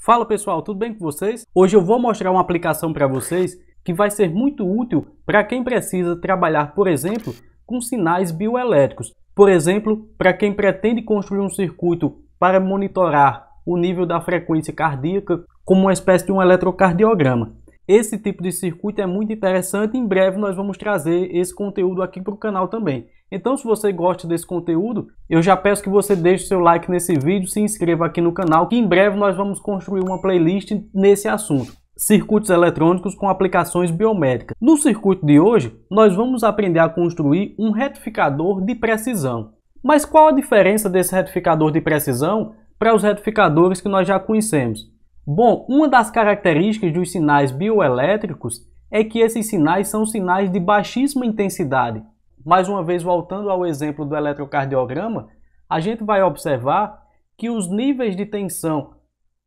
Fala pessoal, tudo bem com vocês? Hoje eu vou mostrar uma aplicação para vocês que vai ser muito útil para quem precisa trabalhar, por exemplo, com sinais bioelétricos. Por exemplo, para quem pretende construir um circuito para monitorar o nível da frequência cardíaca como uma espécie de um eletrocardiograma. Esse tipo de circuito é muito interessante e em breve nós vamos trazer esse conteúdo aqui para o canal também. Então, se você gosta desse conteúdo, eu já peço que você deixe seu like nesse vídeo, se inscreva aqui no canal, que em breve nós vamos construir uma playlist nesse assunto. Circuitos eletrônicos com aplicações biomédicas. No circuito de hoje, nós vamos aprender a construir um retificador de precisão. Mas qual a diferença desse retificador de precisão para os retificadores que nós já conhecemos? Bom, uma das características dos sinais bioelétricos é que esses sinais são sinais de baixíssima intensidade. Mais uma vez, voltando ao exemplo do eletrocardiograma, a gente vai observar que os níveis de tensão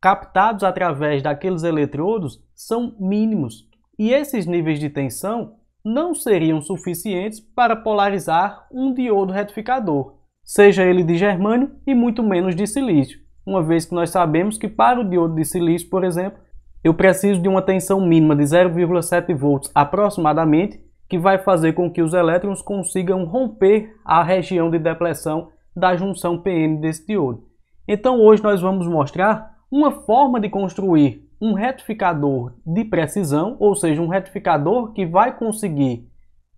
captados através daqueles eletrodos são mínimos. E esses níveis de tensão não seriam suficientes para polarizar um diodo retificador, seja ele de germânio e muito menos de silício. Uma vez que nós sabemos que para o diodo de silício, por exemplo, eu preciso de uma tensão mínima de 0,7 volts aproximadamente, que vai fazer com que os elétrons consigam romper a região de depressão da junção PN desse diodo. Então hoje nós vamos mostrar uma forma de construir um retificador de precisão, ou seja, um retificador que vai conseguir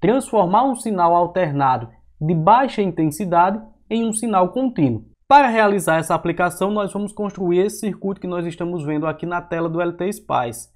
transformar um sinal alternado de baixa intensidade em um sinal contínuo. Para realizar essa aplicação, nós vamos construir esse circuito que nós estamos vendo aqui na tela do LT Spice.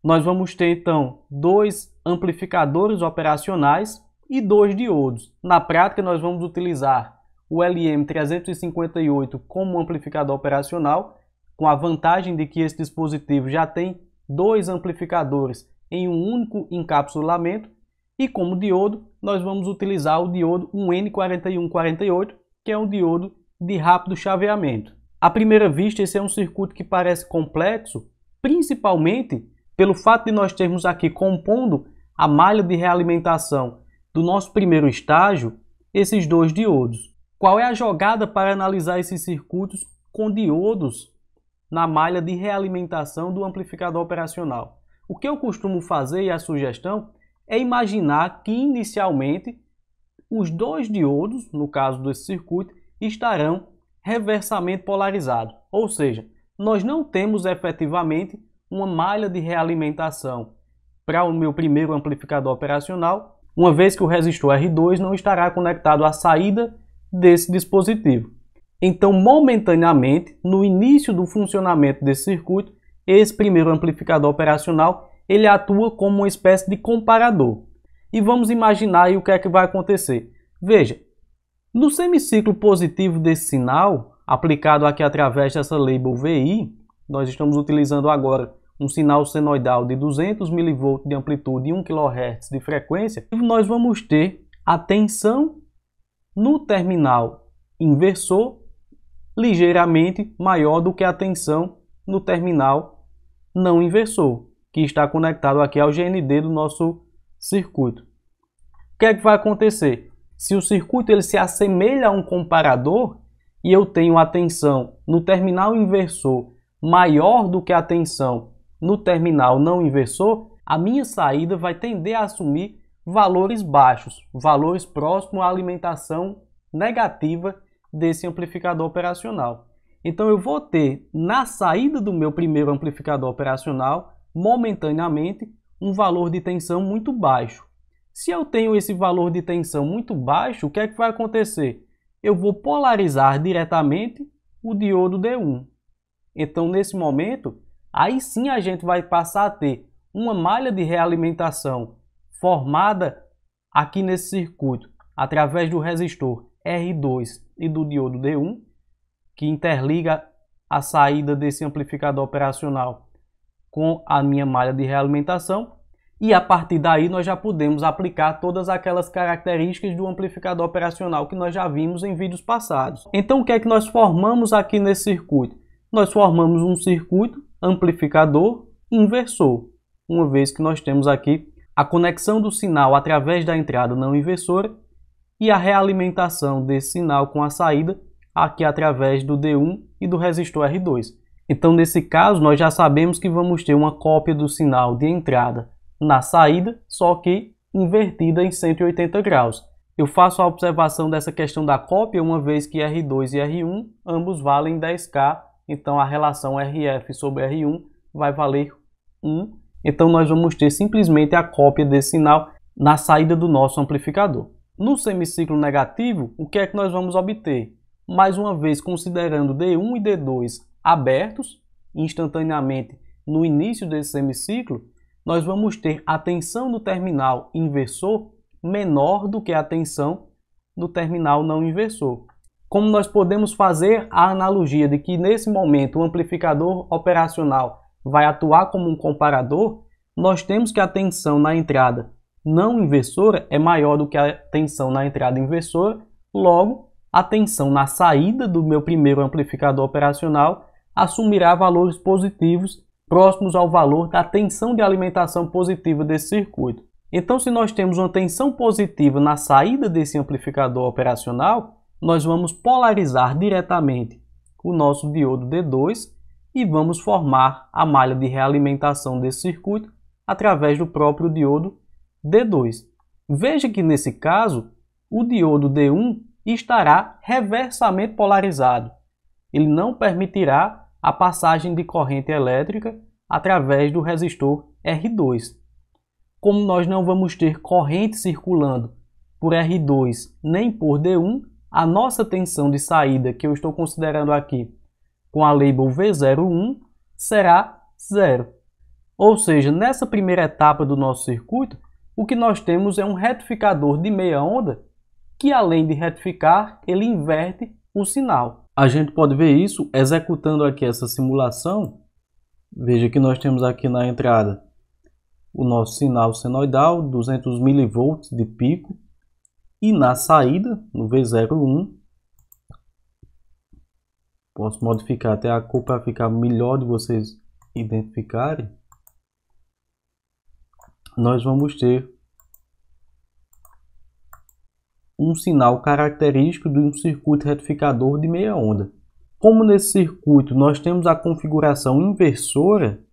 Nós vamos ter então dois amplificadores operacionais e dois diodos. Na prática, nós vamos utilizar o LM358 como amplificador operacional, com a vantagem de que esse dispositivo já tem dois amplificadores em um único encapsulamento, e como diodo, nós vamos utilizar o diodo 1N4148, que é um diodo de rápido chaveamento. À primeira vista, esse é um circuito que parece complexo, principalmente pelo fato de nós termos aqui compondo a malha de realimentação do nosso primeiro estágio, esses dois diodos. Qual é a jogada para analisar esses circuitos com diodos na malha de realimentação do amplificador operacional? O que eu costumo fazer e a sugestão é imaginar que inicialmente os dois diodos, no caso desse circuito, estarão reversamente polarizados, ou seja, nós não temos efetivamente uma malha de realimentação para o meu primeiro amplificador operacional, uma vez que o resistor R2 não estará conectado à saída desse dispositivo. Então, momentaneamente, no início do funcionamento desse circuito, esse primeiro amplificador operacional ele atua como uma espécie de comparador. E vamos imaginar aí o que é que vai acontecer. Veja, no semiciclo positivo desse sinal, aplicado aqui através dessa label VI, nós estamos utilizando agora um sinal senoidal de 200 mV de amplitude e 1 kHz de frequência, nós vamos ter a tensão no terminal inversor ligeiramente maior do que a tensão no terminal não inversor, que está conectado aqui ao GND do nosso circuito. O que é que vai acontecer? Se o circuito ele se assemelha a um comparador e eu tenho a tensão no terminal inversor maior do que a tensão no terminal não inversor, a minha saída vai tender a assumir valores baixos, valores próximos à alimentação negativa desse amplificador operacional. Então eu vou ter na saída do meu primeiro amplificador operacional, momentaneamente, um valor de tensão muito baixo. Se eu tenho esse valor de tensão muito baixo, o que é que vai acontecer? Eu vou polarizar diretamente o diodo D1. Então, nesse momento, aí sim a gente vai passar a ter uma malha de realimentação formada aqui nesse circuito, através do resistor R2 e do diodo D1, que interliga a saída desse amplificador operacional com a minha malha de realimentação. E a partir daí nós já podemos aplicar todas aquelas características do amplificador operacional que nós já vimos em vídeos passados. Então o que é que nós formamos aqui nesse circuito? Nós formamos um circuito amplificador inversor, uma vez que nós temos aqui a conexão do sinal através da entrada não inversora e a realimentação desse sinal com a saída aqui através do D1 e do resistor R2. Então, nesse caso, nós já sabemos que vamos ter uma cópia do sinal de entrada na saída, só que invertida em 180 graus. Eu faço a observação dessa questão da cópia, uma vez que R2 e R1 ambos valem 10K, então a relação RF sobre R1 vai valer 1. Então nós vamos ter simplesmente a cópia desse sinal na saída do nosso amplificador. No semiciclo negativo, o que é que nós vamos obter? Mais uma vez, considerando D1 e D2 abertos, instantaneamente no início desse semiciclo, nós vamos ter a tensão do terminal inversor menor do que a tensão do terminal não inversor. Como nós podemos fazer a analogia de que nesse momento o amplificador operacional vai atuar como um comparador, nós temos que a tensão na entrada não inversora é maior do que a tensão na entrada inversora, logo a tensão na saída do meu primeiro amplificador operacional assumirá valores positivos próximos ao valor da tensão de alimentação positiva desse circuito. Então, se nós temos uma tensão positiva na saída desse amplificador operacional, nós vamos polarizar diretamente o nosso diodo D2 e vamos formar a malha de realimentação desse circuito através do próprio diodo D2. Veja que nesse caso, o diodo D1 estará reversamente polarizado. Ele não permitirá a passagem de corrente elétrica através do resistor R2. Como nós não vamos ter corrente circulando por R2 nem por D1, a nossa tensão de saída, que eu estou considerando aqui com a label V01, será zero. Ou seja, nessa primeira etapa do nosso circuito, o que nós temos é um retificador de meia onda que, além de retificar, ele inverte o sinal. A gente pode ver isso executando aqui essa simulação. Veja que nós temos aqui na entrada o nosso sinal senoidal, 200 mV de pico, e na saída, no V01, posso modificar até a cor para ficar melhor de vocês identificarem, nós vamos ter um sinal característico de um circuito retificador de meia onda. Como nesse circuito nós temos a configuração inversora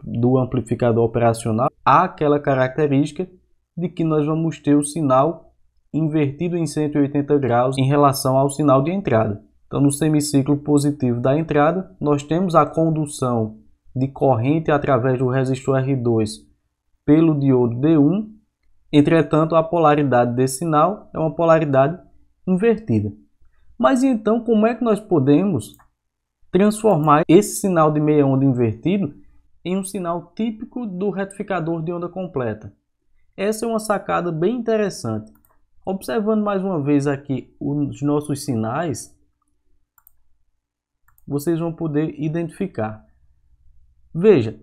do amplificador operacional, há aquela característica de que nós vamos ter o sinal invertido em 180 graus em relação ao sinal de entrada. Então, no semiciclo positivo da entrada, nós temos a condução de corrente através do resistor R2 pelo diodo D1. Entretanto, a polaridade desse sinal é uma polaridade invertida. Mas então, como é que nós podemos transformar esse sinal de meia onda invertido em um sinal típico do retificador de onda completa? Essa é uma sacada bem interessante. Observando mais uma vez aqui os nossos sinais, vocês vão poder identificar. Veja,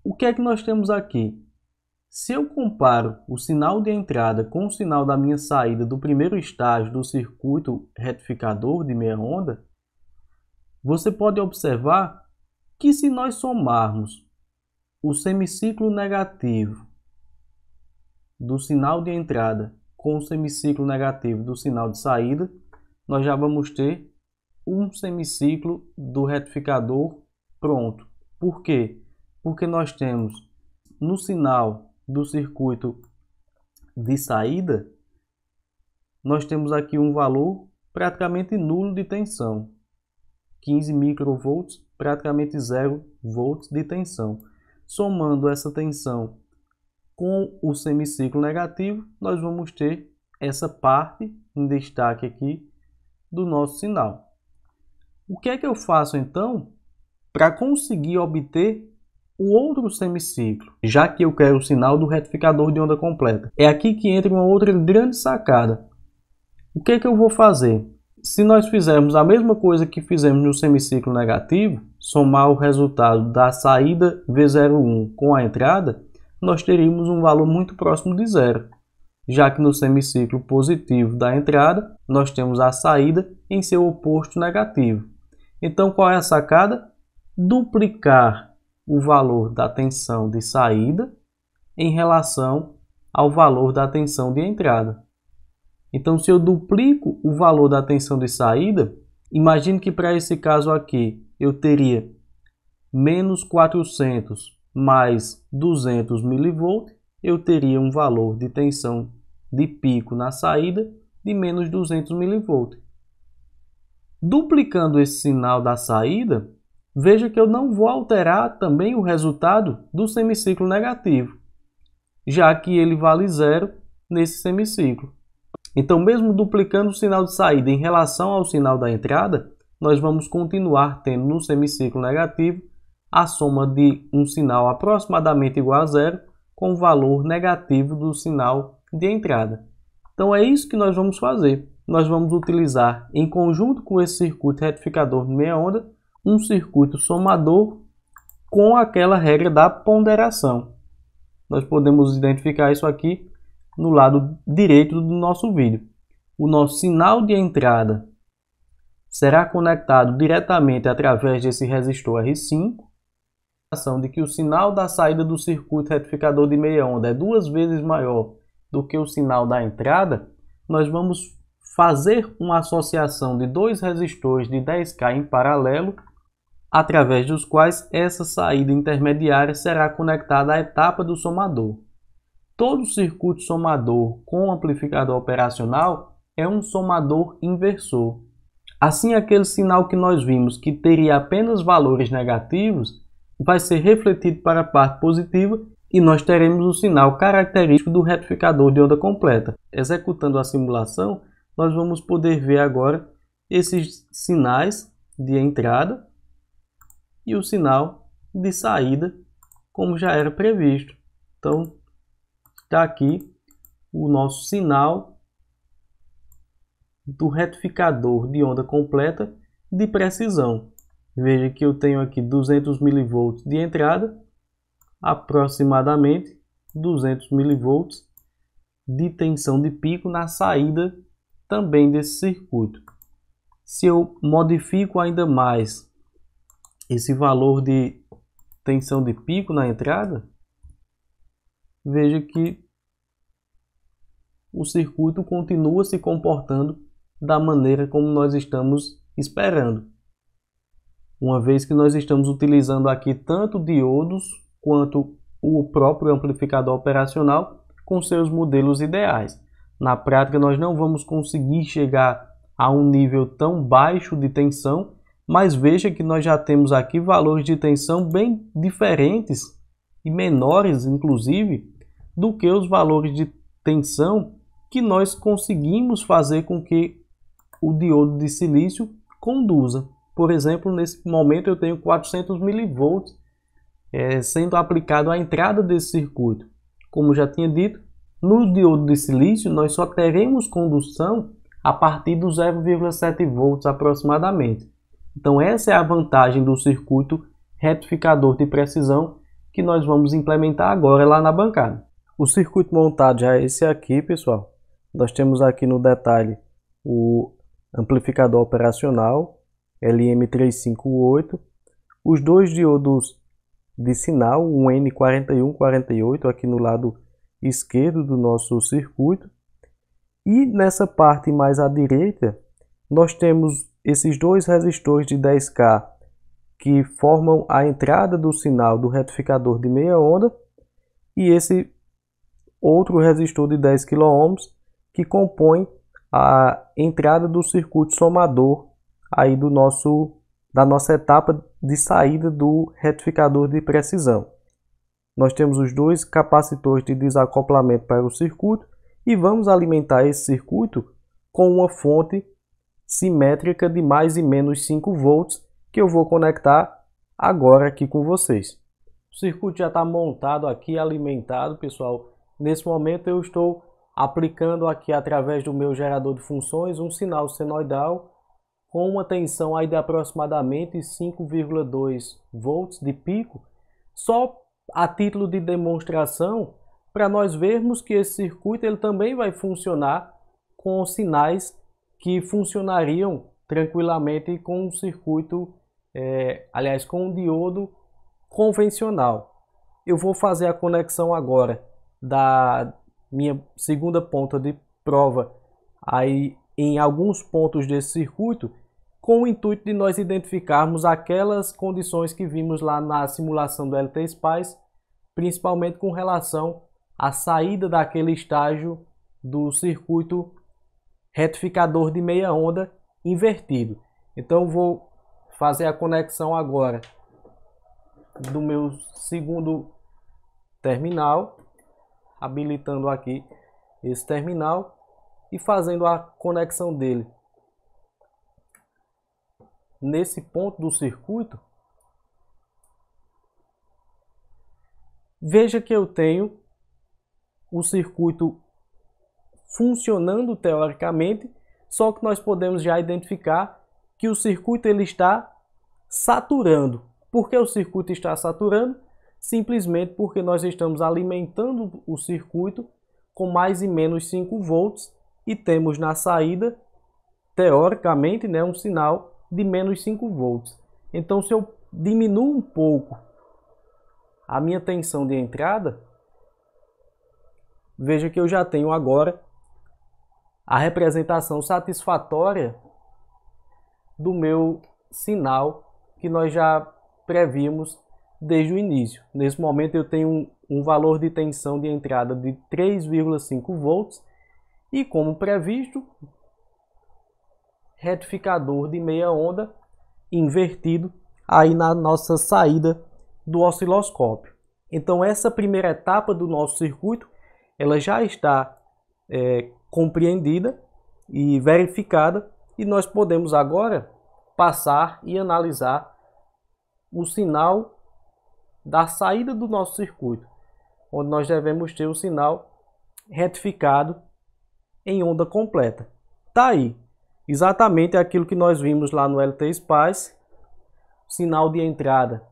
o que é que nós temos aqui? Se eu comparo o sinal de entrada com o sinal da minha saída do primeiro estágio do circuito retificador de meia onda, você pode observar que se nós somarmos o semiciclo negativo do sinal de entrada com o semiciclo negativo do sinal de saída, nós já vamos ter um semiciclo do retificador pronto. Por quê? Porque nós temos no sinal do circuito de saída, nós temos aqui um valor praticamente nulo de tensão, 15 microvolts, praticamente 0 volts de tensão. Somando essa tensão com o semiciclo negativo, nós vamos ter essa parte em destaque aqui do nosso sinal. O que é que eu faço então para conseguir obter o outro semiciclo, já que eu quero o sinal do retificador de onda completa? É aqui que entra uma outra grande sacada. O que é que eu vou fazer? Se nós fizermos a mesma coisa que fizemos no semiciclo negativo, somar o resultado da saída V01 com a entrada, nós teríamos um valor muito próximo de zero, já que no semiciclo positivo da entrada, nós temos a saída em seu oposto negativo. Então, qual é a sacada? Duplicar o valor da tensão de saída em relação ao valor da tensão de entrada. Então, se eu duplico o valor da tensão de saída, imagine que para esse caso aqui, eu teria menos 400 mais 200 mV, eu teria um valor de tensão de pico na saída de menos 200 mV. Duplicando esse sinal da saída, veja que eu não vou alterar também o resultado do semiciclo negativo, já que ele vale zero nesse semiciclo. Então, mesmo duplicando o sinal de saída em relação ao sinal da entrada, nós vamos continuar tendo no semiciclo negativo a soma de um sinal aproximadamente igual a zero com o valor negativo do sinal de entrada. Então é isso que nós vamos fazer. Nós vamos utilizar, em conjunto com esse circuito retificador de meia onda, um circuito somador com aquela regra da ponderação. Nós podemos identificar isso aqui no lado direito do nosso vídeo. O nosso sinal de entrada será conectado diretamente através desse resistor R5. A ação de que o sinal da saída do circuito retificador de meia onda é 2 vezes maior do que o sinal da entrada, nós vamos fazer uma associação de dois resistores de 10K em paralelo, através dos quais essa saída intermediária será conectada à etapa do somador. Todo circuito somador com amplificador operacional é um somador inversor. Assim, aquele sinal que nós vimos que teria apenas valores negativos vai ser refletido para a parte positiva e nós teremos o sinal característico do retificador de onda completa. Executando a simulação, nós vamos poder ver agora esses sinais de entrada e o sinal de saída, como já era previsto. Então, está aqui o nosso sinal do retificador de onda completa de precisão. Veja que eu tenho aqui 200 mV de entrada, aproximadamente 200 mV de tensão de pico na saída também desse circuito. Se eu modifico ainda mais esse valor de tensão de pico na entrada, veja que o circuito continua se comportando da maneira como nós estamos esperando. Uma vez que nós estamos utilizando aqui tanto diodos quanto o próprio amplificador operacional com seus modelos ideais. Na prática, nós não vamos conseguir chegar a um nível tão baixo de tensão, mas veja que nós já temos aqui valores de tensão bem diferentes e menores, inclusive, do que os valores de tensão que nós conseguimos fazer com que o diodo de silício conduza. Por exemplo, nesse momento eu tenho 400 mV sendo aplicado à entrada desse circuito. Como já tinha dito, no diodo de silício nós só teremos condução a partir do 0,7 volts aproximadamente. Então essa é a vantagem do circuito retificador de precisão que nós vamos implementar agora lá na bancada. O circuito montado já é esse aqui, pessoal. Nós temos aqui no detalhe o amplificador operacional LM358, os dois diodos de sinal, um N4148 aqui no lado esquerdo do nosso circuito, e nessa parte mais à direita nós temos esses dois resistores de 10K que formam a entrada do sinal do retificador de meia onda e esse outro resistor de 10 kΩ que compõe a entrada do circuito somador aí da nossa etapa de saída do retificador de precisão. Nós temos os dois capacitores de desacoplamento para o circuito e vamos alimentar esse circuito com uma fonte simétrica de mais e menos 5 volts que eu vou conectar agora aqui com vocês. O circuito já está montado aqui, alimentado, pessoal. Nesse momento eu estou aplicando aqui através do meu gerador de funções um sinal senoidal com uma tensão aí de aproximadamente 5,2 volts de pico, só a título de demonstração, para nós vermos que esse circuito ele também vai funcionar com sinais que funcionariam tranquilamente com um circuito, com um diodo convencional. Eu vou fazer a conexão agora da minha segunda ponta de prova aí em alguns pontos desse circuito, com o intuito de nós identificarmos aquelas condições que vimos lá na simulação do LT-Spice, principalmente com relação à saída daquele estágio do circuito retificador de meia onda invertido. Então vou fazer a conexão agora do meu segundo terminal, habilitando aqui esse terminal e fazendo a conexão dele nesse ponto do circuito. Veja que eu tenho o circuito funcionando teoricamente, só que nós podemos já identificar que o circuito ele está saturando. Por que o circuito está saturando? Simplesmente porque nós estamos alimentando o circuito com mais e menos 5 volts e temos na saída, teoricamente, né, um sinal de menos 5 volts. Então, se eu diminuo um pouco a minha tensão de entrada, veja que eu já tenho agora a representação satisfatória do meu sinal que nós já prevíamos desde o início. Nesse momento eu tenho um valor de tensão de entrada de 3,5 volts e, como previsto, retificador de meia onda invertido aí na nossa saída do osciloscópio. Então essa primeira etapa do nosso circuito ela já está compreendida e verificada, e nós podemos agora passar e analisar o sinal da saída do nosso circuito, onde nós devemos ter o sinal retificado em onda completa. Tá aí, exatamente aquilo que nós vimos lá no LT-Spice, sinal de entrada,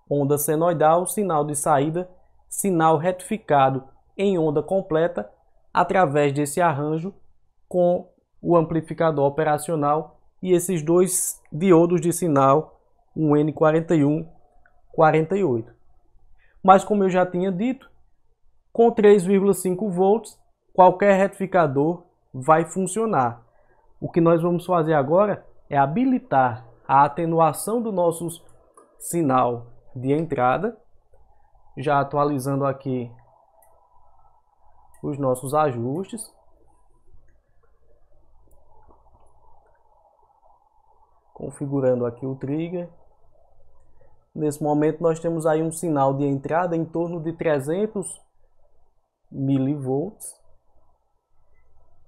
onda senoidal, sinal de saída, sinal retificado em onda completa, através desse arranjo com o amplificador operacional e esses dois diodos de sinal, um N41, 48. Mas como eu já tinha dito, com 3,5 volts, qualquer retificador vai funcionar. O que nós vamos fazer agora é habilitar a atenuação do nosso sinal de entrada, já atualizando aqui os nossos ajustes. Configurando aqui o trigger. Nesse momento nós temos aí um sinal de entrada em torno de 300 milivolts.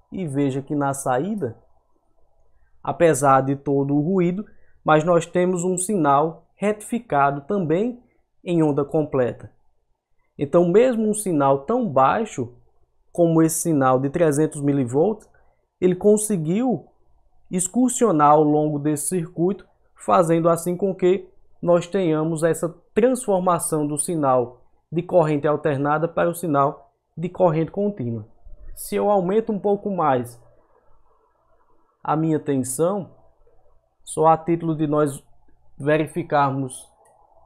E veja que na saída, apesar de todo o ruído, mas nós temos um sinal retificado também em onda completa. Então mesmo um sinal tão baixo como esse sinal de 300 milivolts, ele conseguiu excursionar ao longo desse circuito, fazendo assim com que nós tenhamos essa transformação do sinal de corrente alternada para o sinal de corrente contínua. Se eu aumento um pouco mais a minha tensão, só a título de nós verificarmos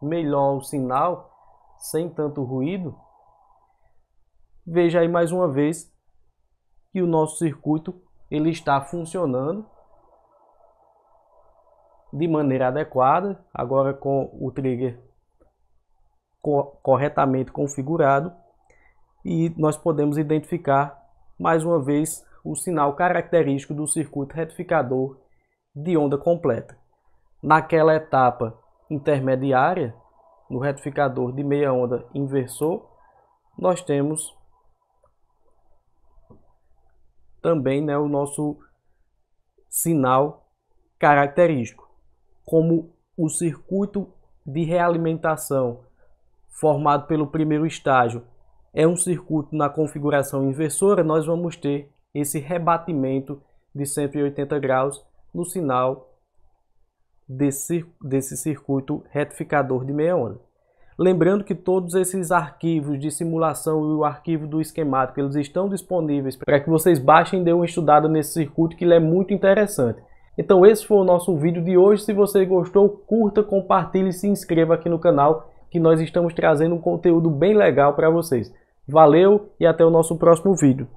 melhor o sinal, sem tanto ruído, veja aí mais uma vez que o nosso circuito ele está funcionando de maneira adequada, agora com o trigger corretamente configurado, e nós podemos identificar mais uma vez o sinal característico do circuito retificador de onda completa. Naquela etapa intermediária, no retificador de meia onda inversor, nós temos também, né, o nosso sinal característico. Como o circuito de realimentação formado pelo primeiro estágio é um circuito na configuração inversora, nós vamos ter esse rebatimento de 180 graus no sinal desse circuito retificador de meia onda. Lembrando que todos esses arquivos de simulação e o arquivo do esquemático, eles estão disponíveis para que vocês baixem e dêem uma estudada nesse circuito, que ele é muito interessante. Então esse foi o nosso vídeo de hoje. Se você gostou, curta, compartilhe e se inscreva aqui no canal, que nós estamos trazendo um conteúdo bem legal para vocês. Valeu e até o nosso próximo vídeo.